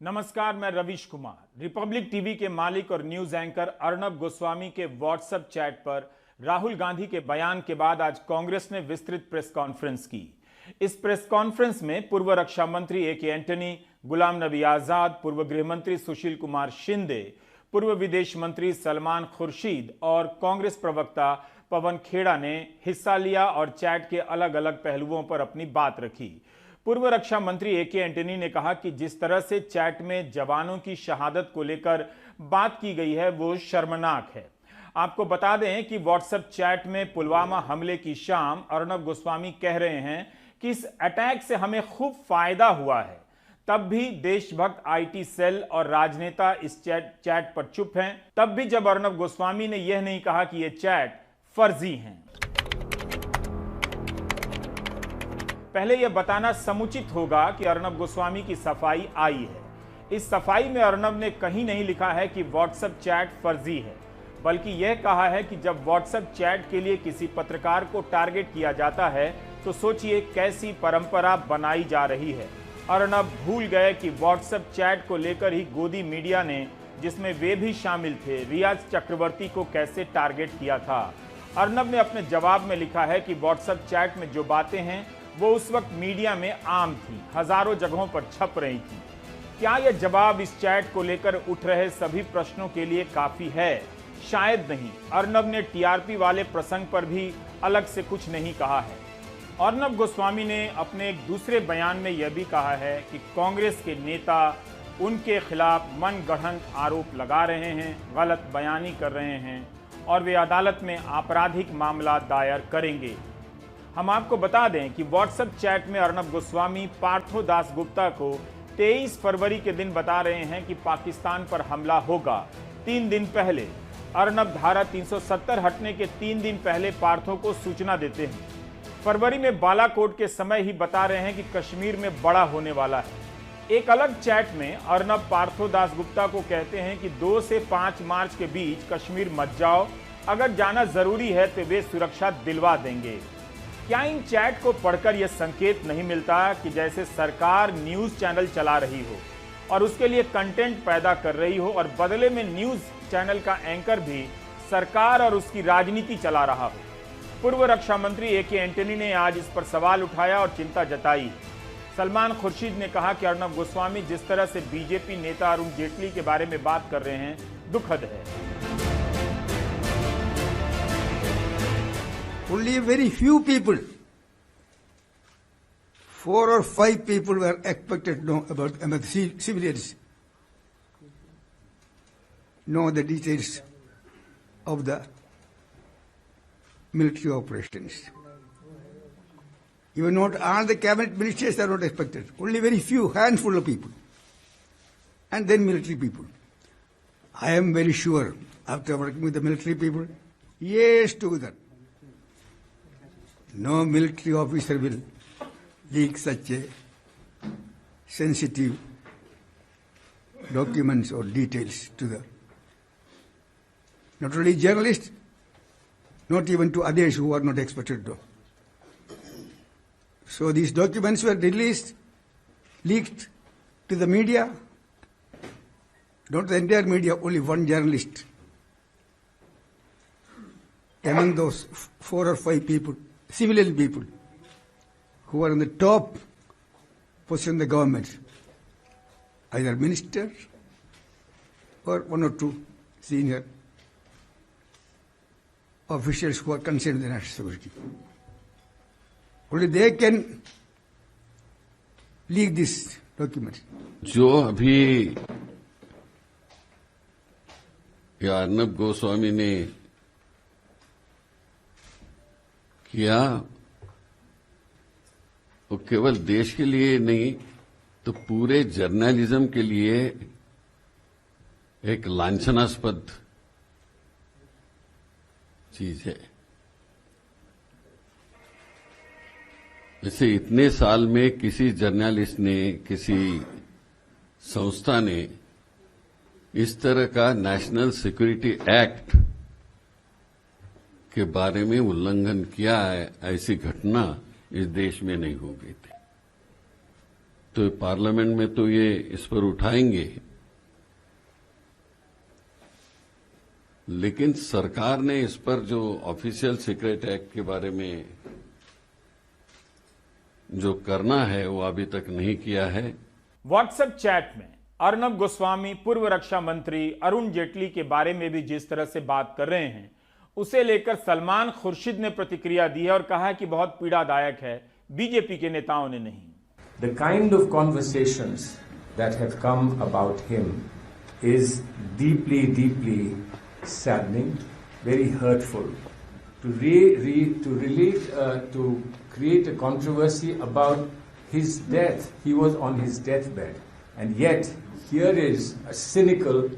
नमस्कार, मैं Ravish Kumar. Republic TV के मालिक और न्यूज एंकर अर्नब गोस्वामी के व्हाट्सएप चैट पर राहुल गांधी के बयान के बाद आज कांग्रेस ने विस्तृत प्रेस कॉन्फ्रेंस की। इस प्रेस कॉन्फ्रेंस में पूर्व रक्षा मंत्री ए.के. एंटनी, गुलाम नबी आजाद, पूर्व गृह मंत्री सुशील कुमार शिंदे, पूर्व विदेश मंत्री सलमान खुर्शीद और कांग्रेस प्रवक्ता पवन खेड़ा ने हिस्सा लिया और चैट के अलग अलग पहलुओं पर अपनी बात रखी। पूर्व रक्षा मंत्री ए.के. एंटनी ने कहा कि जिस तरह से चैट में जवानों की शहादत को लेकर बात की गई है वो शर्मनाक है। आपको बता दें कि व्हाट्सएप चैट में पुलवामा हमले की शाम अर्नब गोस्वामी कह रहे हैं कि इस अटैक से हमें खूब फायदा हुआ है। तब भी देशभक्त आईटी सेल और राजनेता इस चैट पर चुप हैं। तब भी जब अर्नब गोस्वामी ने यह नहीं कहा कि ये चैट फर्जी हैं। पहले यह बताना समुचित होगा कि अर्नब गोस्वामी की सफाई आई है। इस सफाई में अर्नब ने कहीं नहीं लिखा है कि व्हाट्सएप चैट फर्जी है, बल्कि यह कहा है कि जब व्हाट्सएप चैट के लिए किसी पत्रकार को टारगेट किया जाता है तो सोचिए कैसी परंपरा बनाई जा रही है। अर्नब भूल गए कि व्हाट्सएप चैट को लेकर ही गोदी मीडिया ने, जिसमें वे भी शामिल थे, रियाज चक्रवर्ती को कैसे टारगेट किया था। अर्नब ने अपने जवाब में लिखा है कि व्हाट्सएप चैट में जो बातें हैं वो उस वक्त मीडिया में आम थी, हजारों जगहों पर छप रही थी। क्या यह जवाब इस चैट को लेकर उठ रहे सभी प्रश्नों के लिए काफी है? शायद नहीं। अर्नब ने टीआरपी वाले प्रसंग पर भी अलग से कुछ नहीं कहा है। अर्नब गोस्वामी ने अपने एक दूसरे बयान में यह भी कहा है कि कांग्रेस के नेता उनके खिलाफ मनगढ़ंत आरोप लगा रहे हैं, गलत बयानी कर रहे हैं और वे अदालत में आपराधिक मामला दायर करेंगे। हम आपको बता दें कि व्हाट्सएप चैट में अर्नब गोस्वामी पार्थो दासगुप्ता को 23 फरवरी के दिन बता रहे हैं कि पाकिस्तान पर हमला होगा। 3 दिन पहले अर्नब धारा 370 हटने के 3 दिन पहले पार्थो को सूचना देते हैं। फरवरी में बालाकोट के समय ही बता रहे हैं कि कश्मीर में बड़ा होने वाला है। एक अलग चैट में अर्नब पार्थो दासगुप्ता को कहते हैं कि 2 से 5 मार्च के बीच कश्मीर मत जाओ, अगर जाना जरूरी है तो वे सुरक्षा दिलवा देंगे। क्या इन चैट को पढ़कर यह संकेत नहीं मिलता कि जैसे सरकार न्यूज चैनल चला रही हो और उसके लिए कंटेंट पैदा कर रही हो और बदले में न्यूज चैनल का एंकर भी सरकार और उसकी राजनीति चला रहा हो? पूर्व रक्षा मंत्री ए.के. एंटनी ने आज इस पर सवाल उठाया और चिंता जताई। सलमान खुर्शीद ने कहा कि अर्नब गोस्वामी जिस तरह से बीजेपी नेता अरुण जेटली के बारे में बात कर रहे हैं, दुखद है। Only very few people, 4 or 5 people were expected to know about civilians, know the details of the military operations. Even not all the cabinet ministers are not expected. Only very few, handful of people. And then military people. I am very sure, after working with the military people, years together, no military officer will leak such a sensitive documents or details to the, not only journalists, not even to others who are not expected to. So these documents were released, leaked to the media, not the entire media, only one journalist. Among those 4 or 5 people, civilian people who are in the top position in the government, either minister or 1 or 2 senior officials who are concerned with the national security. Only they can leak this document. जो अभी अर्नब गोस्वामी ने किया वो केवल देश के लिए नहीं तो पूरे जर्नलिज्म के लिए एक लांछनास्पद चीज है। जैसे इतने साल में किसी जर्नलिस्ट ने, किसी संस्था ने इस तरह का नेशनल सिक्योरिटी एक्ट के बारे में उल्लंघन किया है, ऐसी घटना इस देश में नहीं हो गई थी। तो पार्लियामेंट में तो ये इस पर उठाएंगे, लेकिन सरकार ने इस पर जो ऑफिशियल सीक्रेट एक्ट के बारे में जो करना है वो अभी तक नहीं किया है। व्हाट्सएप चैट में अर्नब गोस्वामी पूर्व रक्षा मंत्री अरुण जेटली के बारे में भी जिस तरह से बात कर रहे हैं, उसे लेकर सलमान खुर्शीद ने प्रतिक्रिया दी है और कहा है कि बहुत पीड़ादायक है, बीजेपी के नेताओं ने नहीं। The kind of conversations that have come about him is deeply, deeply saddening, very hurtful. To create a controversy about his death, he was on his deathbed, and yet here is a cynical,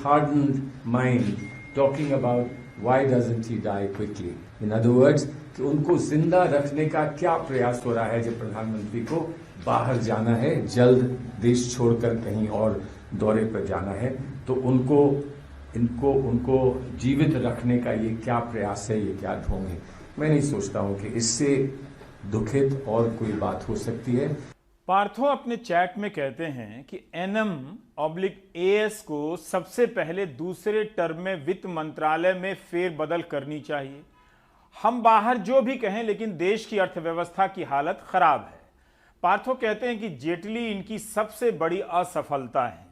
hardened mind talking about why doesn't he die quickly. In other words, कि उनको जिंदा रखने का क्या प्रयास हो रहा है जब प्रधानमंत्री को बाहर जाना है, जल्द देश छोड़कर कहीं और दौरे पर जाना है, तो उनको जीवित रखने का ये क्या प्रयास है, ये क्या ढोंग है। मैं नहीं सोचता हूं कि इससे दुखित और कोई बात हो सकती है। पार्थो अपने चैट में कहते हैं कि NM/AS को सबसे पहले दूसरे टर्म में वित्त मंत्रालय में फेरबदल करनी चाहिए। हम बाहर जो भी कहें, लेकिन देश की अर्थव्यवस्था की हालत खराब है। पार्थो कहते हैं कि जेटली इनकी सबसे बड़ी असफलता है।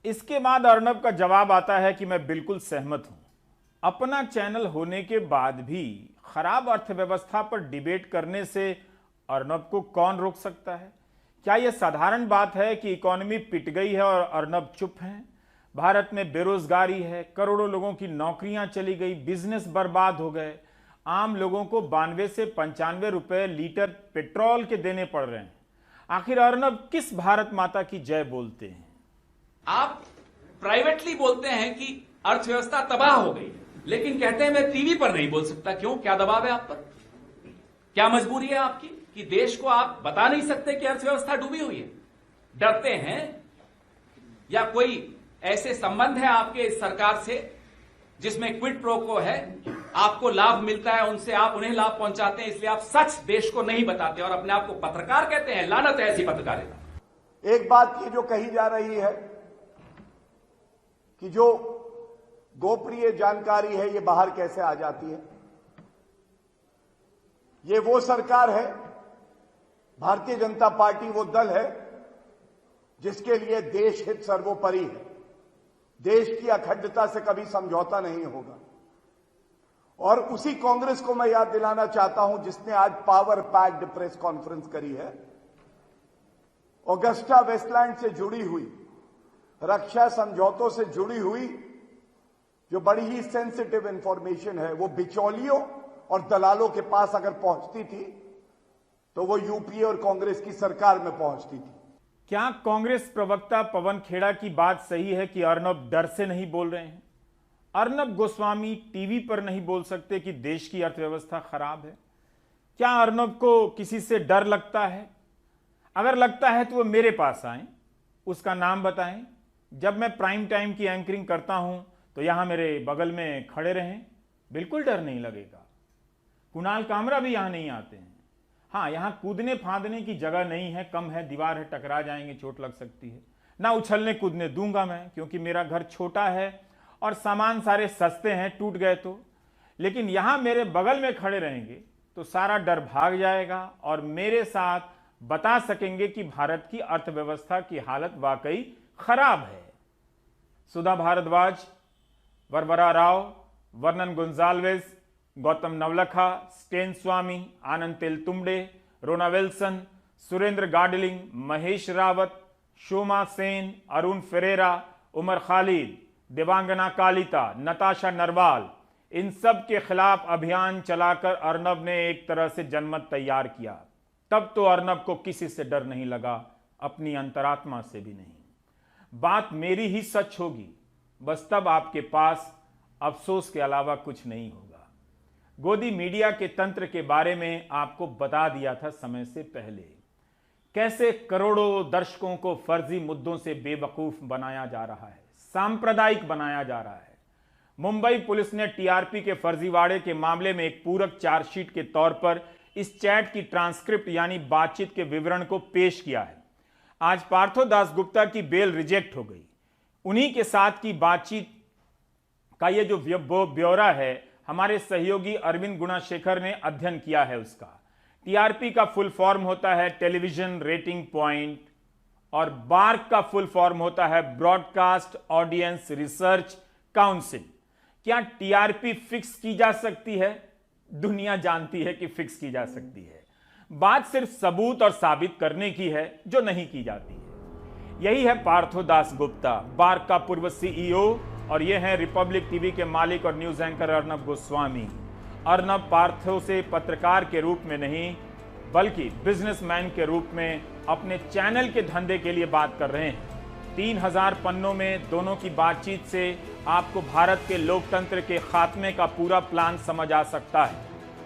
इसके बाद अर्नब का जवाब आता है कि मैं बिल्कुल सहमत हूं। अपना चैनल होने के बाद भी खराब अर्थव्यवस्था पर डिबेट करने से अर्नब को कौन रोक सकता है? क्या यह साधारण बात है कि इकोनॉमी पिट गई है और अर्नब चुप हैं? भारत में बेरोजगारी है, करोड़ों लोगों की नौकरियां चली गई, बिजनेस बर्बाद हो गए, आम लोगों को 92 से 95 रुपए लीटर पेट्रोल के देने पड़ रहे हैं। आखिर अर्नब किस भारत माता की जय बोलते हैं? आप प्राइवेटली बोलते हैं कि अर्थव्यवस्था तबाह हो गई, लेकिन कहते हैं मैं टीवी पर नहीं बोल सकता। क्यों? क्या दबाव है आप पर? क्या मजबूरी है आपकी कि देश को आप बता नहीं सकते कि अर्थव्यवस्था डूबी हुई है? डरते हैं या कोई ऐसे संबंध है आपके इस सरकार से जिसमें क्विड प्रो को है, आपको लाभ मिलता है, उनसे आप उन्हें लाभ पहुंचाते हैं, इसलिए आप सच देश को नहीं बताते और अपने आप को पत्रकार कहते हैं? लानत है ऐसी पत्रकारिता। एक बात ये जो कही जा रही है कि जो गोपनीय जानकारी है ये बाहर कैसे आ जाती है, ये वो सरकार है, भारतीय जनता पार्टी वो दल है जिसके लिए देश हित सर्वोपरि है। देश की अखंडता से कभी समझौता नहीं होगा। और उसी कांग्रेस को मैं याद दिलाना चाहता हूं जिसने आज पावर पैक्ड प्रेस कॉन्फ्रेंस करी है। ऑगस्टा वेस्टलैंड से जुड़ी हुई, रक्षा समझौतों से जुड़ी हुई जो बड़ी ही सेंसिटिव इंफॉर्मेशन है, वो बिचौलियों और दलालों के पास अगर पहुंचती थी तो वो यूपीए और कांग्रेस की सरकार में पहुंचती थी। क्या कांग्रेस प्रवक्ता पवन खेड़ा की बात सही है कि अर्नब डर से नहीं बोल रहे हैं? अर्नब गोस्वामी टीवी पर नहीं बोल सकते कि देश की अर्थव्यवस्था खराब है? क्या अर्नब को किसी से डर लगता है? अगर लगता है तो वो मेरे पास आए, उसका नाम बताएं। जब मैं प्राइम टाइम की एंकरिंग करता हूं तो यहां मेरे बगल में खड़े रहें, बिल्कुल डर नहीं लगेगा। कुणाल कामरा भी यहां नहीं आते हैं। हाँ, यहां कूदने फांदने की जगह नहीं है, कम है, दीवार है, टकरा जाएंगे, चोट लग सकती है। ना उछलने कूदने दूंगा मैं, क्योंकि मेरा घर छोटा है और सामान सारे सस्ते हैं, टूट गए तो। लेकिन यहां मेरे बगल में खड़े रहेंगे तो सारा डर भाग जाएगा और मेरे साथ बता सकेंगे कि भारत की अर्थव्यवस्था की हालत वाकई खराब है। सुधा भारद्वाज, वरवरा राव, वर्नन गोंजाल्वेस, गौतम नवलखा, स्टेन स्वामी, आनंद तेलतुंबडे, रोना विल्सन, सुरेंद्र गाडलिंग, महेश रावत, शोमा सेन, अरुण फेरेरा, उमर खालिद, देवांगना कालिता, नताशा नरवाल, इन सब के खिलाफ अभियान चलाकर अर्नब ने एक तरह से जनमत तैयार किया। तब तो अर्नब को किसी से डर नहीं लगा, अपनी अंतरात्मा से भी नहीं। बात मेरी ही सच होगी, बस तब आपके पास अफसोस के अलावा कुछ नहीं होगा। गोदी मीडिया के तंत्र के बारे में आपको बता दिया था समय से पहले, कैसे करोड़ों दर्शकों को फर्जी मुद्दों से बेवकूफ बनाया जा रहा है, सांप्रदायिक बनाया जा रहा है। मुंबई पुलिस ने टीआरपी के फर्जीवाड़े के मामले में एक पूरक चार्जशीट के तौर पर इस चैट की ट्रांसक्रिप्ट यानी बातचीत के विवरण को पेश किया है। आज पार्थो दास गुप्ता की बेल रिजेक्ट हो गई। उन्हीं के साथ की बातचीत का ये जो ब्यौरा है, हमारे सहयोगी अरविंद गुणाशेखर ने अध्ययन किया है उसका। टीआरपी का फुल फॉर्म होता है टेलीविजन रेटिंग पॉइंट, और बार्क का फुल फॉर्म होता है ब्रॉडकास्ट ऑडियंस रिसर्च काउंसिल। क्या टीआरपी फिक्स की जा सकती है? दुनिया जानती है कि फिक्स की जा सकती है। बात सिर्फ सबूत और साबित करने की है, जो नहीं की जाती है। यही है पार्थो दास गुप्ता, बार्क का पूर्व सीईओ, और ये हैं रिपब्लिक टीवी के मालिक और न्यूज एंकर अर्नब गोस्वामी। अर्नब पार्थो से पत्रकार के रूप में नहीं, बल्कि बिजनेसमैन के रूप में अपने चैनल के धंधे के लिए बात कर रहे हैं। 3000 पन्नों में दोनों की बातचीत से आपको भारत के लोकतंत्र के खात्मे का पूरा प्लान समझ आ सकता है।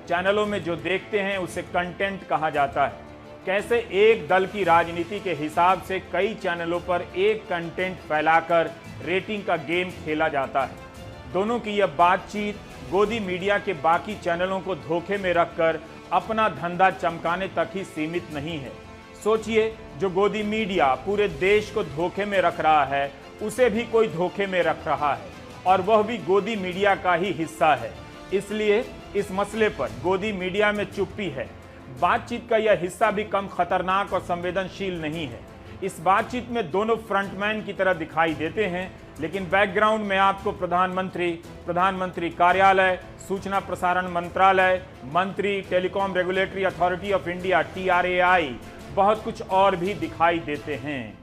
चैनलों में जो देखते हैं उसे कंटेंट कहा जाता है। कैसे एक दल की राजनीति के हिसाब से कई चैनलों पर एक कंटेंट फैलाकर रेटिंग का गेम खेला जाता है। दोनों की यह बातचीत गोदी मीडिया के बाकी चैनलों को धोखे में रखकर अपना धंधा चमकाने तक ही सीमित नहीं है। सोचिए, जो गोदी मीडिया पूरे देश को धोखे में रख रहा है, उसे भी कोई धोखे में रख रहा है, और वह भी गोदी मीडिया का ही हिस्सा है। इसलिए इस मसले पर गोदी मीडिया में चुप्पी है। बातचीत का यह हिस्सा भी कम खतरनाक और संवेदनशील नहीं है। इस बातचीत में दोनों फ्रंटमैन की तरह दिखाई देते हैं, लेकिन बैकग्राउंड में आपको प्रधानमंत्री कार्यालय, सूचना प्रसारण मंत्रालय, मंत्री, telecom regulatory authority of India TRAI, बहुत कुछ और भी दिखाई देते हैं।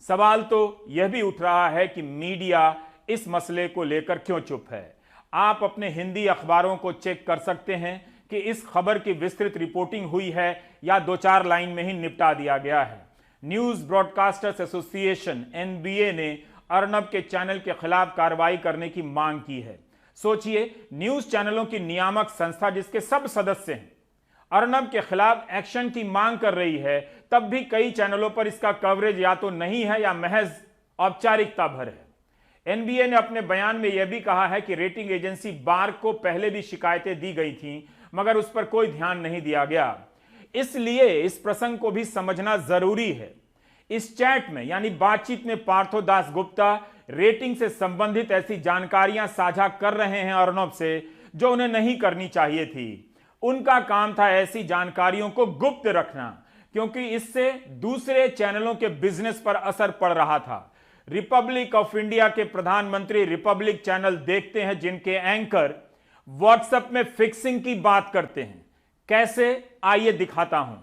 सवाल तो यह भी उठ रहा है कि मीडिया इस मसले को लेकर क्यों चुप है। आप अपने हिंदी अखबारों को चेक कर सकते हैं कि इस खबर की विस्तृत रिपोर्टिंग हुई है या 2-4 लाइन में ही निपटा दिया गया है। न्यूज ब्रॉडकास्टर्स एसोसिएशन NBA ने अर्नब के चैनल के खिलाफ कार्रवाई करने की मांग की है। सोचिए, न्यूज चैनलों की नियामक संस्था जिसके सब सदस्य हैं, अर्नब के खिलाफ एक्शन की मांग कर रही है, तब भी कई चैनलों पर इसका कवरेज या तो नहीं है या महज औपचारिकता भर है। NBA ने अपने बयान में यह भी कहा है कि रेटिंग एजेंसी बार्क को पहले भी शिकायतें दी गई थीं, मगर उस पर कोई ध्यान नहीं दिया गया। इसलिए इस प्रसंग को भी समझना जरूरी है। इस चैट में यानी बातचीत में पार्थो दास गुप्ता रेटिंग से संबंधित ऐसी जानकारियां साझा कर रहे हैं अर्नब से, जो उन्हें नहीं करनी चाहिए थी। उनका काम था ऐसी जानकारियों को गुप्त रखना, क्योंकि इससे दूसरे चैनलों के बिजनेस पर असर पड़ रहा था। रिपब्लिक ऑफ इंडिया के प्रधानमंत्री रिपब्लिक चैनल देखते हैं, जिनके एंकर व्हाट्सएप में फिक्सिंग की बात करते हैं। कैसे, आइए दिखाता हूं।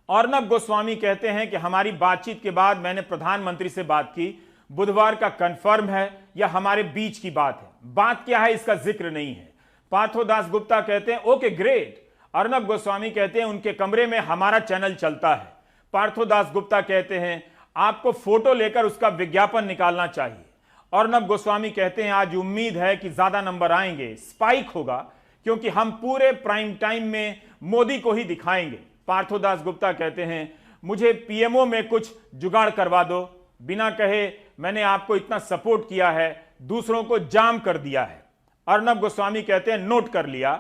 अर्नब गोस्वामी कहते हैं कि हमारी बातचीत के बाद मैंने प्रधानमंत्री से बात की, बुधवार का कंफर्म है, या हमारे बीच की बात है। बात क्या है इसका जिक्र नहीं है। पार्थो दास गुप्ता कहते हैं ओके ग्रेट। अर्नब गोस्वामी कहते हैं उनके कमरे में हमारा चैनल चलता है। पार्थो दास गुप्ता कहते हैं आपको फोटो लेकर उसका विज्ञापन निकालना चाहिए। अर्नब गोस्वामी कहते हैं आज उम्मीद है कि ज्यादा नंबर आएंगे, स्पाइक होगा, क्योंकि हम पूरे प्राइम टाइम में मोदी को ही दिखाएंगे। पार्थो दास गुप्ता कहते हैं मुझे PMO में कुछ जुगाड़ करवा दो, बिना कहे मैंने आपको इतना सपोर्ट किया है, दूसरों को जाम कर दिया है। अर्नब गोस्वामी कहते हैं नोट कर लिया,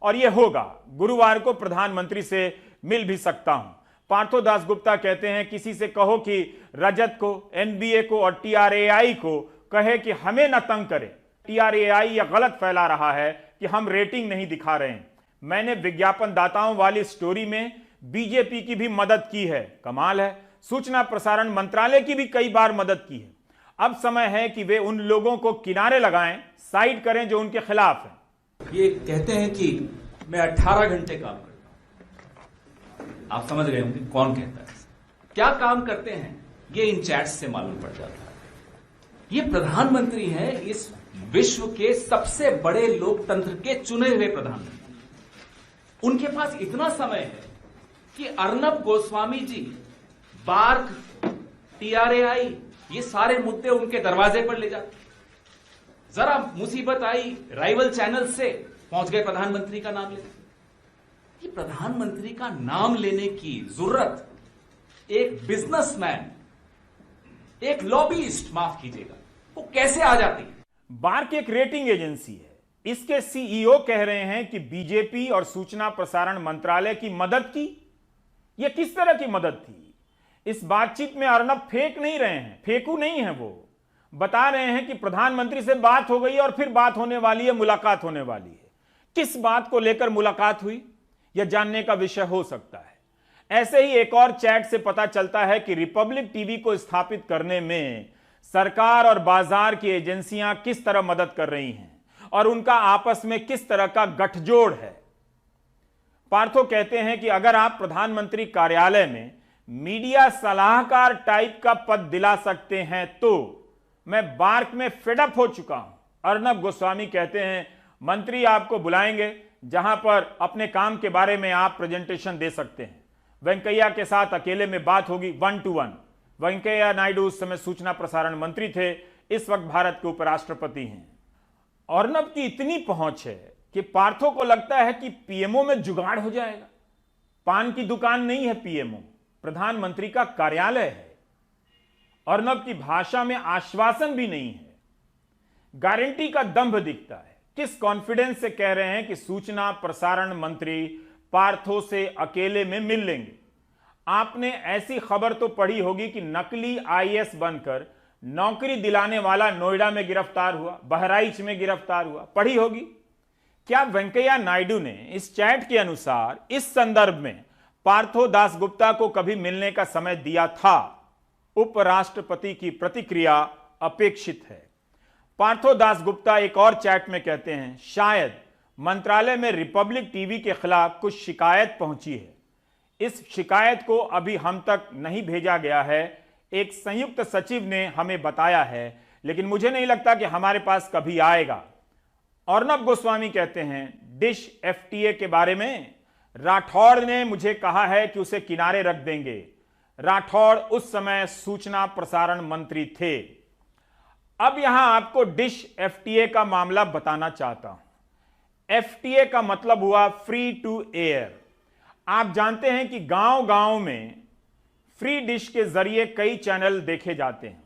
और यह होगा, गुरुवार को प्रधानमंत्री से मिल भी सकता हूं। पार्थो दास गुप्ता कहते हैं किसी से कहो कि रजत को, NBA को और TRAI को कहे कि हमें न तंग करे। TRAI यह गलत फैला रहा है कि हम रेटिंग नहीं दिखा रहे हैं। मैंने विज्ञापन दाताओं वाली स्टोरी में बीजेपी की भी मदद की है। कमाल है, सूचना प्रसारण मंत्रालय की भी कई बार मदद की है। अब समय है कि वे उन लोगों को किनारे लगाएं, साइड करें जो उनके खिलाफ हैं। ये कहते हैं कि मैं 18 घंटे काम करता हूं। आप समझ गए होंगे कौन कहता है, क्या काम करते हैं, ये इन चैट्स से मालूम पड़ जाता है। ये प्रधानमंत्री हैं इस विश्व के सबसे बड़े लोकतंत्र के चुने हुए प्रधानमंत्री। उनके पास इतना समय है कि अर्नब गोस्वामी जी, बार्क, TRAI, ये सारे मुद्दे उनके दरवाजे पर ले जाते। जरा मुसीबत आई, राइवल चैनल से पहुंच गए प्रधानमंत्री का नाम लेने। ये प्रधानमंत्री का नाम लेने की जरूरत एक बिजनेसमैन, एक लॉबिस्ट, माफ कीजिएगा, वो कैसे आ जाती है? बार्क एक रेटिंग एजेंसी है। इसके सीईओ कह रहे हैं कि बीजेपी और सूचना प्रसारण मंत्रालय की मदद की। यह किस तरह की मदद थी? इस बातचीत में अर्नब फेंक नहीं रहे हैं, फेंकू नहीं है, वो बता रहे हैं कि प्रधानमंत्री से बात हो गई और फिर बात होने वाली है, मुलाकात होने वाली है। किस बात को लेकर मुलाकात हुई, यह जानने का विषय हो सकता है। ऐसे ही एक और चैट से पता चलता है कि रिपब्लिक टीवी को स्थापित करने में सरकार और बाजार की एजेंसियां किस तरह मदद कर रही हैं और उनका आपस में किस तरह का गठजोड़ है। पार्थो कहते हैं कि अगर आप प्रधानमंत्री कार्यालय में मीडिया सलाहकार टाइप का पद दिला सकते हैं तो मैं बार्क में फेडअप हो चुका हूं। अर्नब गोस्वामी कहते हैं मंत्री आपको बुलाएंगे जहां पर अपने काम के बारे में आप प्रेजेंटेशन दे सकते हैं। वेंकैया के साथ अकेले में बात होगी 1 to 1। वेंकैया नायडू उस समय सूचना प्रसारण मंत्री थे, इस वक्त भारत के उपराष्ट्रपति हैं। अर्नब की इतनी पहुंच है कि पार्थो को लगता है कि पीएमओ में जुगाड़ हो जाएगा। पान की दुकान नहीं है पीएमओ, प्रधानमंत्री का कार्यालय है। अर्नब की भाषा में आश्वासन भी नहीं है, गारंटी का दंभ दिखता है। किस कॉन्फिडेंस से कह रहे हैं कि सूचना प्रसारण मंत्री पार्थो से अकेले में मिल लेंगे। आपने ऐसी खबर तो पढ़ी होगी कि नकली आईएएस बनकर नौकरी दिलाने वाला नोएडा में गिरफ्तार हुआ, बहराइच में गिरफ्तार हुआ, पढ़ी होगी। क्या वेंकैया नायडू ने इस चैट के अनुसार इस संदर्भ में पार्थो दासगुप्ता को कभी मिलने का समय दिया था? उपराष्ट्रपति की प्रतिक्रिया अपेक्षित है। पार्थो दासगुप्ता एक और चैट में कहते हैं शायद मंत्रालय में रिपब्लिक टीवी के खिलाफ कुछ शिकायत पहुंची है। इस शिकायत को अभी हम तक नहीं भेजा गया है, एक संयुक्त सचिव ने हमें बताया है, लेकिन मुझे नहीं लगता कि हमारे पास कभी आएगा। अर्नब गोस्वामी कहते हैं डिश एफटीए के बारे में राठौड़ ने मुझे कहा है कि उसे किनारे रख देंगे। राठौड़ उस समय सूचना प्रसारण मंत्री थे। अब यहां आपको डिश एफटीए का मामला बताना चाहता हूं। एफटीए का मतलब हुआ फ्री टू एयर। आप जानते हैं कि गांव गांव में फ्री डिश के जरिए कई चैनल देखे जाते हैं।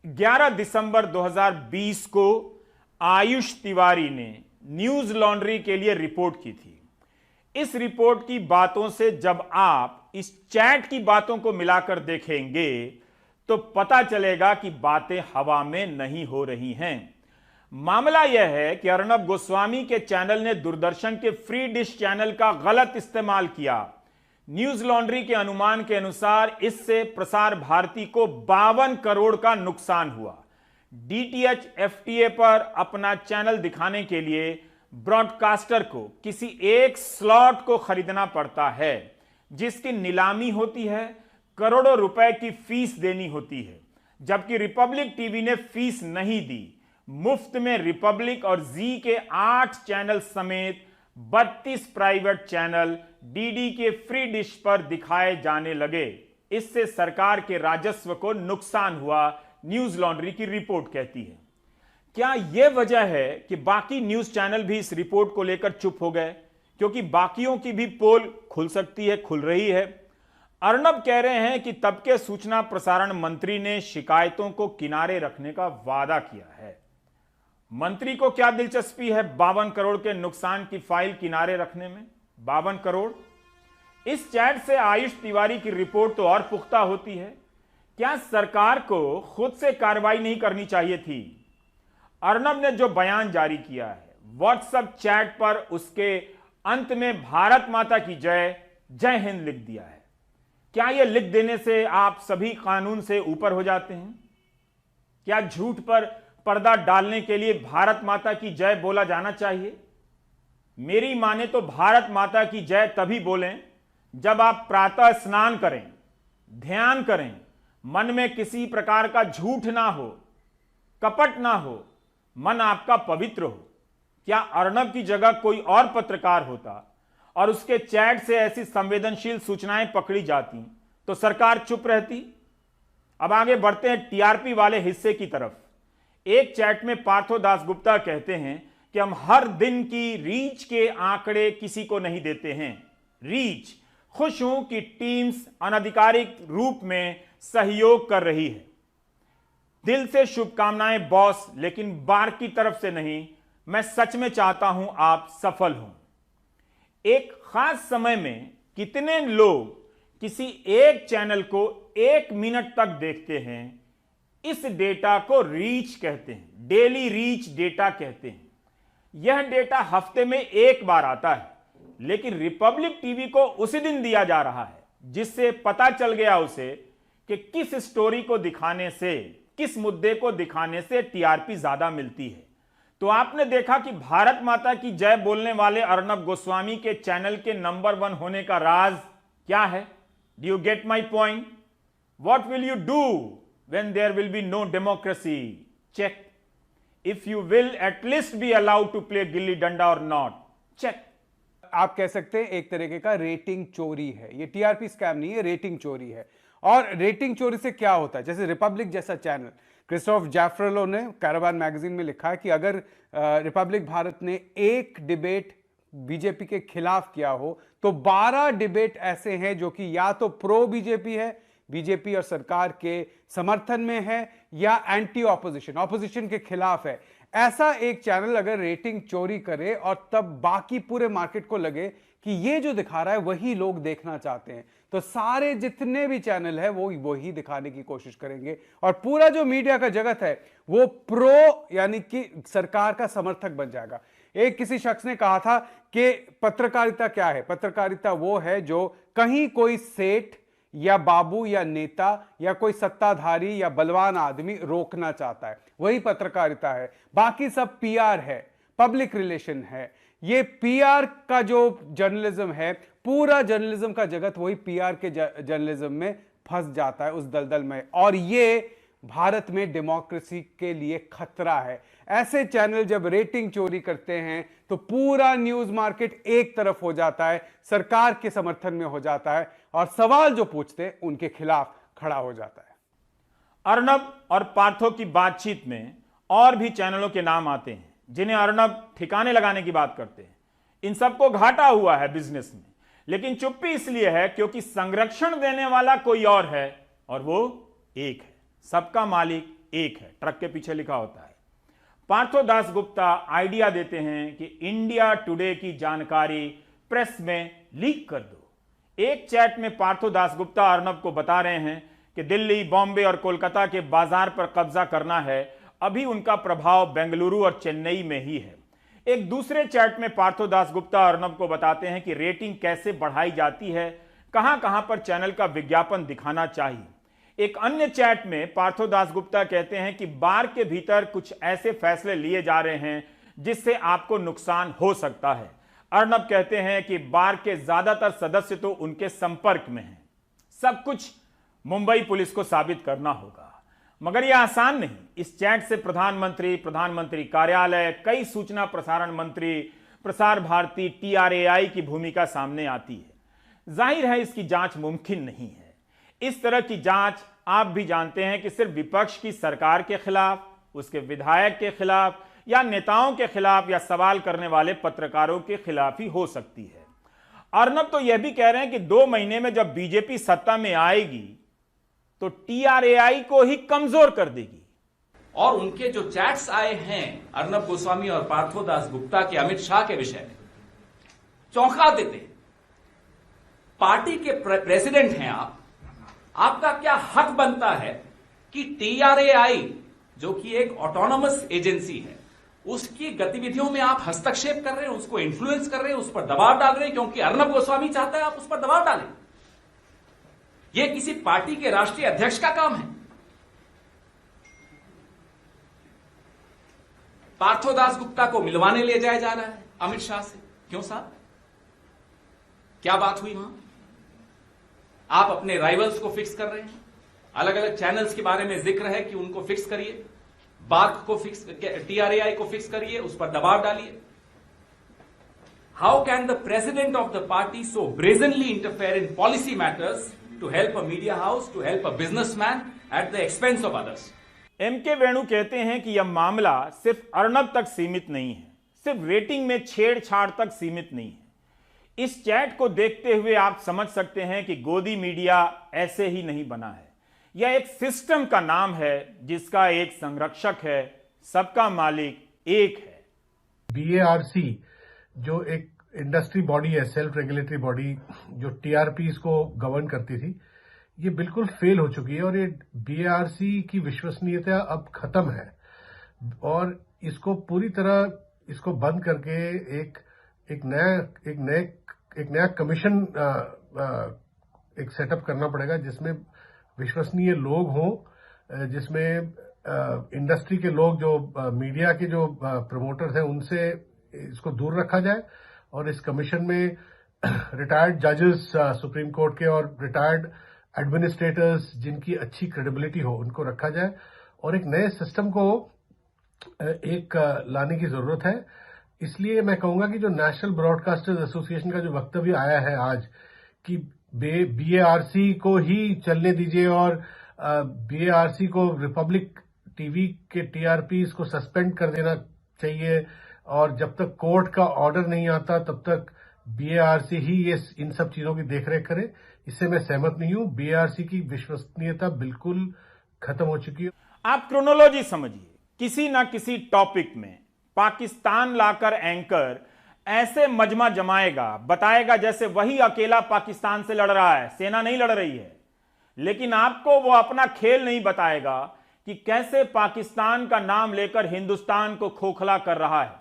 11 दिसंबर 2020 को आयुष तिवारी ने न्यूज लॉन्ड्री के लिए रिपोर्ट की थी। इस रिपोर्ट की बातों से जब आप इस चैट की बातों को मिलाकर देखेंगे तो पता चलेगा कि बातें हवा में नहीं हो रही हैं। मामला यह है कि अर्नब गोस्वामी के चैनल ने दूरदर्शन के फ्री डिश चैनल का गलत इस्तेमाल किया। न्यूज लॉन्ड्री के अनुमान के अनुसार इससे प्रसार भारती को 52 करोड़ का नुकसान हुआ। डीटीएच एफटीए पर अपना चैनल दिखाने के लिए ब्रॉडकास्टर को किसी एक स्लॉट को खरीदना पड़ता है, जिसकी नीलामी होती है, करोड़ों रुपए की फीस देनी होती है। जबकि रिपब्लिक टीवी ने फीस नहीं दी, मुफ्त में रिपब्लिक और जी के 8 चैनल समेत 32 प्राइवेट चैनल डीडी के फ्री डिश पर दिखाए जाने लगे। इससे सरकार के राजस्व को नुकसान हुआ, न्यूज लॉन्ड्री की रिपोर्ट कहती है। क्या यह वजह है कि बाकी न्यूज चैनल भी इस रिपोर्ट को लेकर चुप हो गए? क्योंकि बाकियों की भी पोल खुल सकती है, खुल रही है। अर्नब कह रहे हैं कि तब के सूचना प्रसारण मंत्री ने शिकायतों को किनारे रखने का वादा किया है। मंत्री को क्या दिलचस्पी है 52 करोड़ के नुकसान की फाइल किनारे रखने में? 52 करोड़। इस चैट से आयुष तिवारी की रिपोर्ट तो और पुख्ता होती है। क्या सरकार को खुद से कार्रवाई नहीं करनी चाहिए थी? अर्नब ने जो बयान जारी किया है व्हाट्सएप चैट पर, उसके अंत में भारत माता की जय, जय हिंद लिख दिया है। क्या यह लिख देने से आप सभी कानून से ऊपर हो जाते हैं? क्या झूठ पर पर्दा डालने के लिए भारत माता की जय बोला जाना चाहिए? मेरी माने तो भारत माता की जय तभी बोलें जब आप प्रातः स्नान करें, ध्यान करें, मन में किसी प्रकार का झूठ ना हो, कपट ना हो, मन आपका पवित्र हो। क्या अर्नब की जगह कोई और पत्रकार होता और उसके चैट से ऐसी संवेदनशील सूचनाएं पकड़ी जाती तो सरकार चुप रहती? अब आगे बढ़ते हैं टीआरपी वाले हिस्से की तरफ। एक चैट में पार्थो दासगुप्ता कहते हैं कि हम हर दिन की रीच के आंकड़े किसी को नहीं देते हैं। रीच, खुश हूं कि टीम्स अनधिकारिक रूप में सहयोग कर रही है। दिल से शुभकामनाएं बॉस, लेकिन बार की तरफ से नहीं। मैं सच में चाहता हूं आप सफल हों। एक खास समय में कितने लोग किसी एक चैनल को 1 मिनट तक देखते हैं, इस डेटा को रीच कहते हैं, डेली रीच डेटा कहते हैं। यह डेटा हफ्ते में 1 बार आता है, लेकिन रिपब्लिक टीवी को उसी दिन दिया जा रहा है, जिससे पता चल गया उसे कि किस स्टोरी को दिखाने से, किस मुद्दे को दिखाने से टीआरपी ज्यादा मिलती है। तो आपने देखा कि भारत माता की जय बोलने वाले अर्नब गोस्वामी के चैनल के नंबर 1 होने का राज क्या है? Do you get my point? What will you do when there will be no democracy? Check. If you will at least be allowed to play gilli danda or not. Check. आप कह सकते हैं एक तरीके का रेटिंग चोरी है। ये टीआरपी स्कैम नहीं है, रेटिंग चोरी है। और रेटिंग चोरी से क्या होता है? जैसे रिपब्लिक जैसा चैनल, क्रिस्टोफ जैफ्रेलो ने कैरावान मैगजीन में लिखा है कि अगर रिपब्लिक भारत ने एक डिबेट बीजेपी के खिलाफ किया हो तो 12 डिबेट ऐसे हैं जो कि या तो प्रो बीजेपी है, बीजेपी और सरकार के समर्थन में है, या एंटी ऑपोजिशन, ऑपोजिशन के खिलाफ है। ऐसा एक चैनल अगर रेटिंग चोरी करे और तब बाकी पूरे मार्केट को लगे कि ये जो दिखा रहा है वही लोग देखना चाहते हैं, तो सारे जितने भी चैनल है वो वही दिखाने की कोशिश करेंगे और पूरा जो मीडिया का जगत है वो प्रो यानी कि सरकार का समर्थक बन जाएगा। एक किसी शख्स ने कहा था कि पत्रकारिता क्या है? पत्रकारिता वो है जो कहीं कोई सेठ या बाबू या नेता या कोई सत्ताधारी या बलवान आदमी रोकना चाहता है, वही पत्रकारिता है। बाकी सब पीआर है, पब्लिक रिलेशन है। ये पीआर का जो जर्नलिज्म है, पूरा जर्नलिज्म का जगत वही पीआर के जर्नलिज्म में फंस जाता है, उस दलदल में। और ये भारत में डेमोक्रेसी के लिए खतरा है। ऐसे चैनल जब रेटिंग चोरी करते हैं तो पूरा न्यूज मार्केट एक तरफ हो जाता है, सरकार के समर्थन में हो जाता है और सवाल जो पूछते हैं उनके खिलाफ खड़ा हो जाता है। अर्नब और पार्थो की बातचीत में और भी चैनलों के नाम आते हैं जिन्हें अर्नब ठिकाने लगाने की बात करते हैं। इन सबको घाटा हुआ है बिजनेस में, लेकिन चुप्पी इसलिए है क्योंकि संरक्षण देने वाला कोई और है और वो एक है। सबका मालिक एक है, ट्रक के पीछे लिखा होता है। पार्थो दासगुप्ता आइडिया देते हैं कि इंडिया टुडे की जानकारी प्रेस में लीक कर दो। एक चैट में पार्थो दासगुप्ता अर्नब को बता रहे हैं कि दिल्ली, बॉम्बे और कोलकाता के बाजार पर कब्जा करना है। अभी उनका प्रभाव बेंगलुरु और चेन्नई में ही है। एक दूसरे चैट में पार्थो दासगुप्ता अर्नब को बताते हैं कि रेटिंग कैसे बढ़ाई जाती है, कहां कहां पर चैनल का विज्ञापन दिखाना चाहिए। एक अन्य चैट में पार्थो दासगुप्ता कहते हैं कि बार के भीतर कुछ ऐसे फैसले लिए जा रहे हैं जिससे आपको नुकसान हो सकता है। अर्नब कहते हैं कि बार के ज्यादातर सदस्य तो उनके संपर्क में हैं। सब कुछ मुंबई पुलिस को साबित करना होगा, मगर यह आसान नहीं। इस चैट से प्रधानमंत्री, प्रधानमंत्री कार्यालय, कई सूचना प्रसारण मंत्री, प्रसार भारती, TRAI की भूमिका सामने आती है। जाहिर है इसकी जांच मुमकिन नहीं है। इस तरह की जांच आप भी जानते हैं कि सिर्फ विपक्ष की सरकार के खिलाफ, उसके विधायक के खिलाफ या नेताओं के खिलाफ या सवाल करने वाले पत्रकारों के खिलाफ ही हो सकती है। अर्नब तो यह भी कह रहे हैं कि 2 महीने में जब बीजेपी सत्ता में आएगी तो TRAI को ही कमजोर कर देगी। और उनके जो चैट्स आए हैं अर्नब गोस्वामी और पार्थो दासगुप्ता के अमित शाह के विषय में, चौंका देते हैं। पार्टी के प्रेसिडेंट हैं आप, आपका क्या हक बनता है कि TRAI जो कि एक ऑटोनोमस एजेंसी है, उसकी गतिविधियों में आप हस्तक्षेप कर रहे हैं, उसको इन्फ्लुएंस कर रहे हैं, उस पर दबाव डाल रहे हैं क्योंकि अर्नब गोस्वामी चाहता है आप उस पर दबाव डालें। यह किसी पार्टी के राष्ट्रीय अध्यक्ष का काम है। पार्थो दासगुप्ता को मिलवाने ले जाया जा रहा है अमित शाह से। क्यों साहब, क्या बात हुई वहां? आप अपने राइवल्स को फिक्स कर रहे हैं। अलग अलग चैनल्स के बारे में जिक्र है कि उनको फिक्स करिए, बार्क को फिक्स, TRAI को फिक्स करिए, उस पर दबाव डालिए। How can the president of the party so brazenly interfere in policy matters to help a media house, to help a businessman at the expense of others? MK Venu कहते हैं कि यह मामला सिर्फ अर्नब तक सीमित नहीं है, सिर्फ रेटिंग में छेड़छाड़ तक सीमित नहीं है। इस चैट को देखते हुए आप समझ सकते हैं कि गोदी मीडिया ऐसे ही नहीं बना है। यह एक सिस्टम का नाम है जिसका एक संरक्षक है, सबका मालिक एक है। BARC जो एक इंडस्ट्री बॉडी है, सेल्फ रेगुलेटरी बॉडी, जो TRPs को गवर्न करती थी, ये बिल्कुल फेल हो चुकी है और ये BARC की विश्वसनीयता अब खत्म है और इसको पूरी तरह इसको बंद करके एक नया कमीशन एक सेटअप करना पड़ेगा जिसमें विश्वसनीय लोग हों, जिसमें इंडस्ट्री के लोग, जो मीडिया के जो प्रमोटर्स हैं, उनसे इसको दूर रखा जाए और इस कमीशन में रिटायर्ड जजेस सुप्रीम कोर्ट के और रिटायर्ड एडमिनिस्ट्रेटर्स जिनकी अच्छी क्रेडिबिलिटी हो उनको रखा जाए और एक नए सिस्टम को एक लाने की जरूरत है। इसलिए मैं कहूंगा कि जो नेशनल ब्रॉडकास्टर्स एसोसिएशन का जो वक्तव्य आया है आज कि BARC को ही चलने दीजिए और BARC को रिपब्लिक टीवी के TRPs को सस्पेंड कर देना चाहिए और जब तक कोर्ट का ऑर्डर नहीं आता तब तक BARC ही ये इन सब चीजों की देखरेख करे, इससे मैं सहमत नहीं हूं। BARC की विश्वसनीयता बिल्कुल खत्म हो चुकी है। आप क्रोनोलॉजी समझिए, किसी ना किसी टॉपिक में पाकिस्तान लाकर एंकर ऐसे मजमा जमाएगा, बताएगा जैसे वही अकेला पाकिस्तान से लड़ रहा है, सेना नहीं लड़ रही है, लेकिन आपको वो अपना खेल नहीं बताएगा कि कैसे पाकिस्तान का नाम लेकर हिंदुस्तान को खोखला कर रहा है।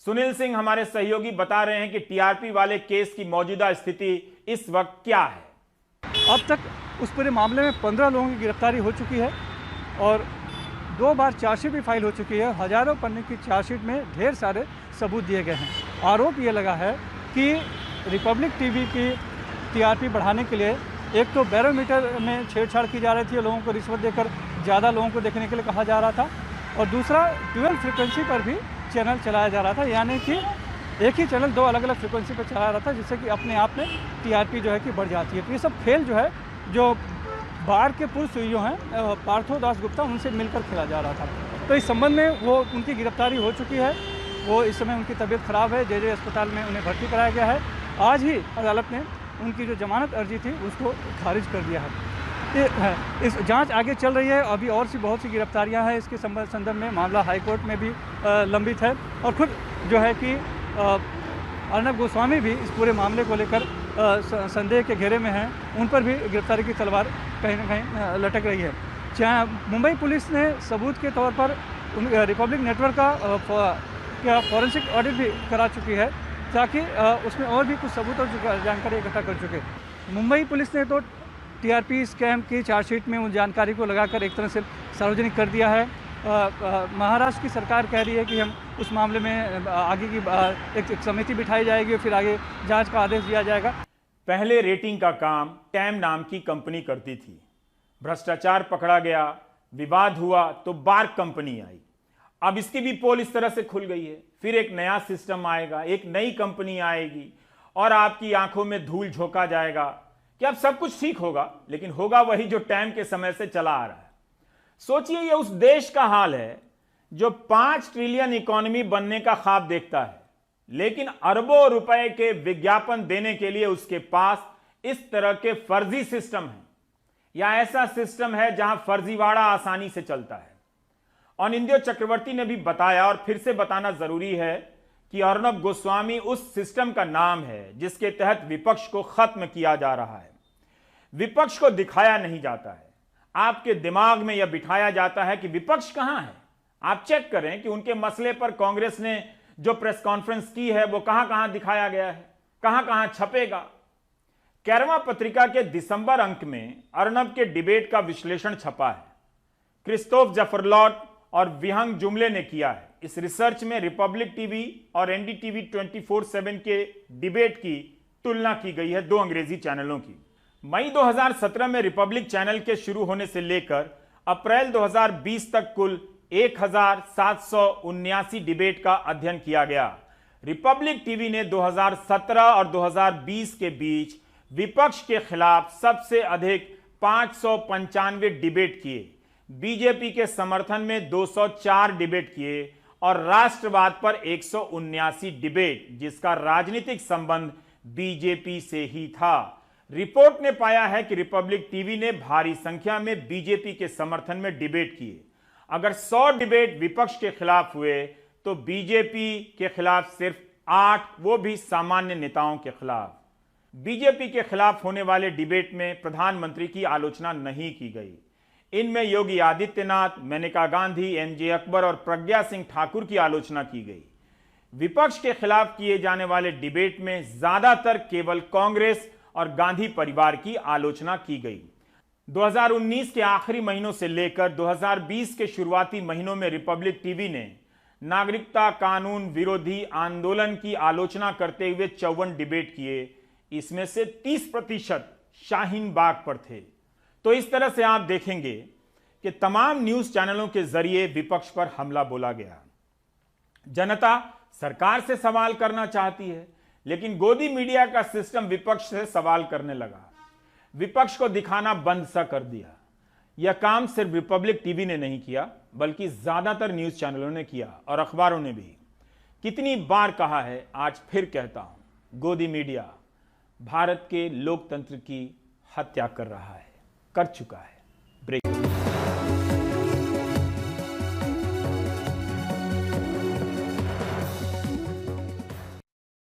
सुनील सिंह हमारे सहयोगी बता रहे हैं कि TRP वाले केस की मौजूदा स्थिति इस वक्त क्या है। अब तक उस पूरे मामले में 15 लोगों की गिरफ्तारी हो चुकी है और 2 बार चार्जशीट भी फाइल हो चुकी है। हजारों पन्ने की चार्जशीट में ढेर सारे सबूत दिए गए हैं। आरोप ये लगा है कि रिपब्लिक टीवी की TRP बढ़ाने के लिए एक तो बैरोमीटर में छेड़छाड़ की जा रही थी, लोगों को रिश्वत देकर ज़्यादा लोगों को देखने के लिए कहा जा रहा था, और दूसरा ड्यूअल फ्रिक्वेंसी पर भी चैनल चलाया जा रहा था, यानी कि एक ही चैनल 2 अलग अलग फ्रिक्वेंसी पर चला रहा था, जिससे कि अपने आप में TRP जो है कि बढ़ जाती है। तो ये सब खेल जो है, जो बाढ़ के पूर्व सीईओ हैं पार्थो दास गुप्ता, उनसे मिलकर खेला जा रहा था। तो इस संबंध में वो उनकी गिरफ्तारी हो चुकी है। वो इस समय उनकी तबीयत खराब है, JJ अस्पताल में उन्हें भर्ती कराया गया है। आज ही अदालत ने उनकी जो जमानत अर्जी थी उसको खारिज कर दिया है। इस जांच आगे चल रही है, अभी और सी बहुत सी गिरफ्तारियां हैं इसके संदर्भ में। मामला हाईकोर्ट में भी लंबित है और खुद जो है कि अर्नब गोस्वामी भी इस पूरे मामले को लेकर संदेह के घेरे में हैं। उन पर भी गिरफ्तारी की तलवार कहीं ना कहीं लटक रही है। जहाँ मुंबई पुलिस ने सबूत के तौर पर रिपब्लिक नेटवर्क का फॉरेंसिक ऑडिट भी करा चुकी है, ताकि उसमें और भी कुछ सबूत और जानकारी इकट्ठा कर चुके। मुंबई पुलिस ने तो TRP स्कैम की चार्जशीट में उन जानकारी को लगाकर एक तरह से सार्वजनिक कर दिया है। महाराष्ट्र की सरकार कह रही है कि हम उस मामले में आगे की एक समिति बिठाई जाएगी और फिर आगे जांच का आदेश दिया जाएगा। पहले रेटिंग का काम टैम नाम की कंपनी करती थी। भ्रष्टाचार पकड़ा गया, विवाद हुआ तो बार्क कंपनी आई। अब इसकी भी पोल इस तरह से खुल गई है। फिर एक नया सिस्टम आएगा, एक नई कंपनी आएगी और आपकी आंखों में धूल झोंका जाएगा कि अब सब कुछ ठीक होगा, लेकिन होगा वही जो टैम के समय से चला आ रहा है। सोचिए, ये उस देश का हाल है जो 5 ट्रिलियन इकोनॉमी बनने का ख्वाब देखता है, लेकिन अरबों रुपए के विज्ञापन देने के लिए उसके पास इस तरह के फर्जी सिस्टम है, या ऐसा सिस्टम है जहां फर्जीवाड़ा आसानी से चलता है। अनिंद्यो चक्रवर्ती ने भी बताया, और फिर से बताना जरूरी है, कि अर्नब गोस्वामी उस सिस्टम का नाम है जिसके तहत विपक्ष को खत्म किया जा रहा है। विपक्ष को दिखाया नहीं जाता है, आपके दिमाग में यह बिठाया जाता है कि विपक्ष कहां है। आप चेक करें कि उनके मसले पर कांग्रेस ने जो प्रेस कॉन्फ्रेंस की है वो कहां कहां दिखाया गया है, कहां कहां छपेगा। कैरवा पत्रिका के दिसंबर अंक में अर्नब के डिबेट का विश्लेषण छपा है। क्रिस्तोफ जफरलॉट और विहंग जुमले ने किया है। इस रिसर्च में रिपब्लिक टीवी और NDTV 24/7 के डिबेट की तुलना की गई है 2 अंग्रेजी चैनलों की। मई 2017 में रिपब्लिक चैनल के शुरू होने से लेकर अप्रैल 2020 तक कुल 1779 डिबेट का अध्ययन किया गया। रिपब्लिक टीवी ने 2017 और 2020 के बीच विपक्ष के खिलाफ सबसे अधिक 595 डिबेट किए, बीजेपी के समर्थन में 204 डिबेट किए और राष्ट्रवाद पर 179 डिबेट, जिसका राजनीतिक संबंध बीजेपी से ही था। रिपोर्ट ने पाया है कि रिपब्लिक टीवी ने भारी संख्या में बीजेपी के समर्थन में डिबेट किए। अगर 100 डिबेट विपक्ष के खिलाफ हुए तो बीजेपी के खिलाफ सिर्फ 8, वो भी सामान्य नेताओं के खिलाफ। बीजेपी के खिलाफ होने वाले डिबेट में प्रधानमंत्री की आलोचना नहीं की गई। इनमें योगी आदित्यनाथ, मेनका गांधी, एमजे अकबर और प्रज्ञा सिंह ठाकुर की आलोचना की गई। विपक्ष के खिलाफ किए जाने वाले डिबेट में ज्यादातर केवल कांग्रेस और गांधी परिवार की आलोचना की गई। 2019 के आखिरी महीनों से लेकर 2020 के शुरुआती महीनों में रिपब्लिक टीवी ने नागरिकता कानून विरोधी आंदोलन की आलोचना करते हुए 54 डिबेट किए। इसमें से 30% शाहीन बाग पर थे। तो इस तरह से आप देखेंगे कि तमाम न्यूज चैनलों के जरिए विपक्ष पर हमला बोला गया। जनता सरकार से सवाल करना चाहती है, लेकिन गोदी मीडिया का सिस्टम विपक्ष से सवाल करने लगा। विपक्ष को दिखाना बंद सा कर दिया। यह काम सिर्फ रिपब्लिक टीवी ने नहीं किया, बल्कि ज्यादातर न्यूज चैनलों ने किया और अखबारों ने भी। कितनी बार कहा है, आज फिर कहता हूं, गोदी मीडिया भारत के लोकतंत्र की हत्या कर रहा है, कर चुका है।